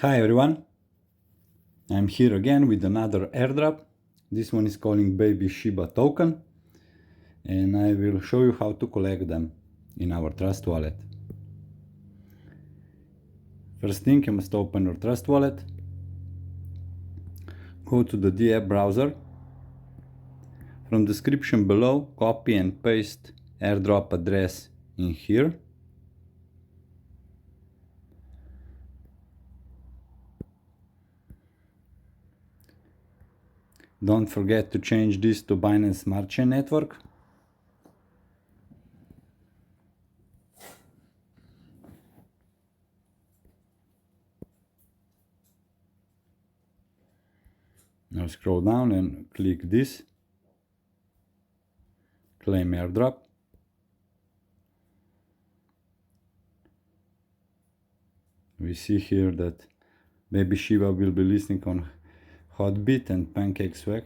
Hi everyone, I'm here again with another airdrop. This one is calling BabyShiba token, and I will show you how to collect them in our Trust Wallet. First thing, you must open your Trust Wallet, go to the dapp browser. From description below, copy and paste airdrop address in here. Don't forget to change this to Binance Smartchain network. Now scroll down and click this, claim airdrop. We see here that BabyShiba will be listing on Hotbit and PancakeSwap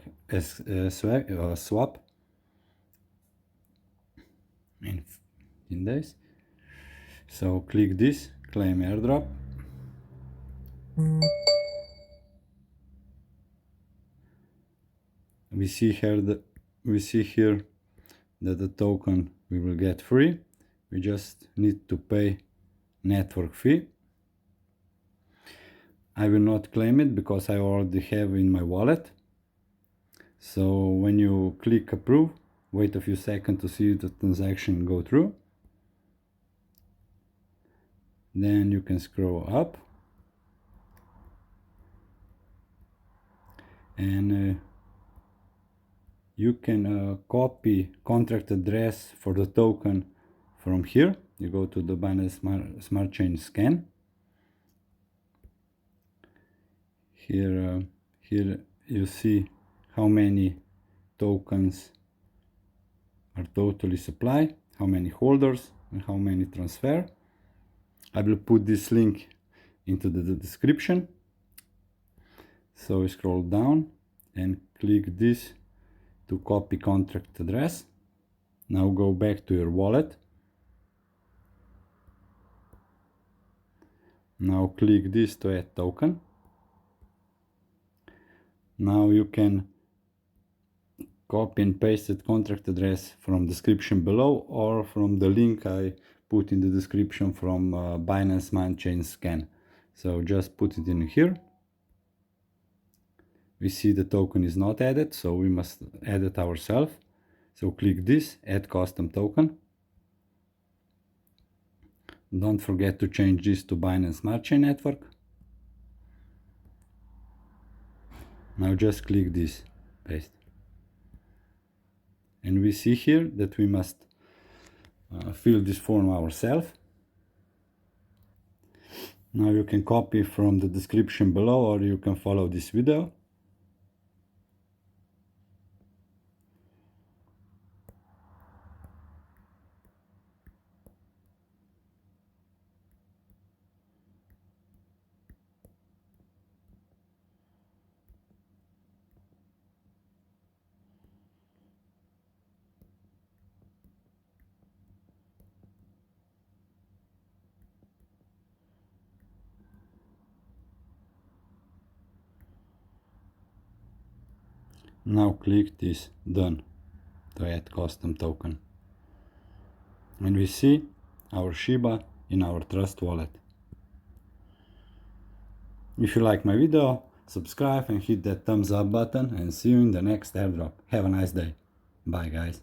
in 15 days. So click this, claim airdrop. We see here that the token we will get free. We just need to pay network fee. I will not claim it because I already have in my wallet. So when you click approve, wait a few seconds to see the transaction go through. Then you can scroll up and you can copy contract address for the token from here. You go to the Binance Smartchain scan. Here you see how many tokens are totally supplied, how many holders, and how many transfer. I will put this link into the description. So scroll down and click this to copy contract address. Now go back to your wallet. Now click this to add token. Now you can copy and paste the contract address from description below or from the link I put in the description from Binance Smartchain scan. So just put it in here. We see the token is not added, so we must add it ourselves. So click this, add custom token. Don't forget to change this to Binance Smartchain network. Now just click this, paste. And we see here that we must fill this form ourselves. Now you can copy from the description below or you can follow this video. Now click this done to add custom token. And we see our Shiba in our Trust Wallet. If you like my video, subscribe and hit that thumbs up button, and see you in the next airdrop. Have a nice day. Bye guys.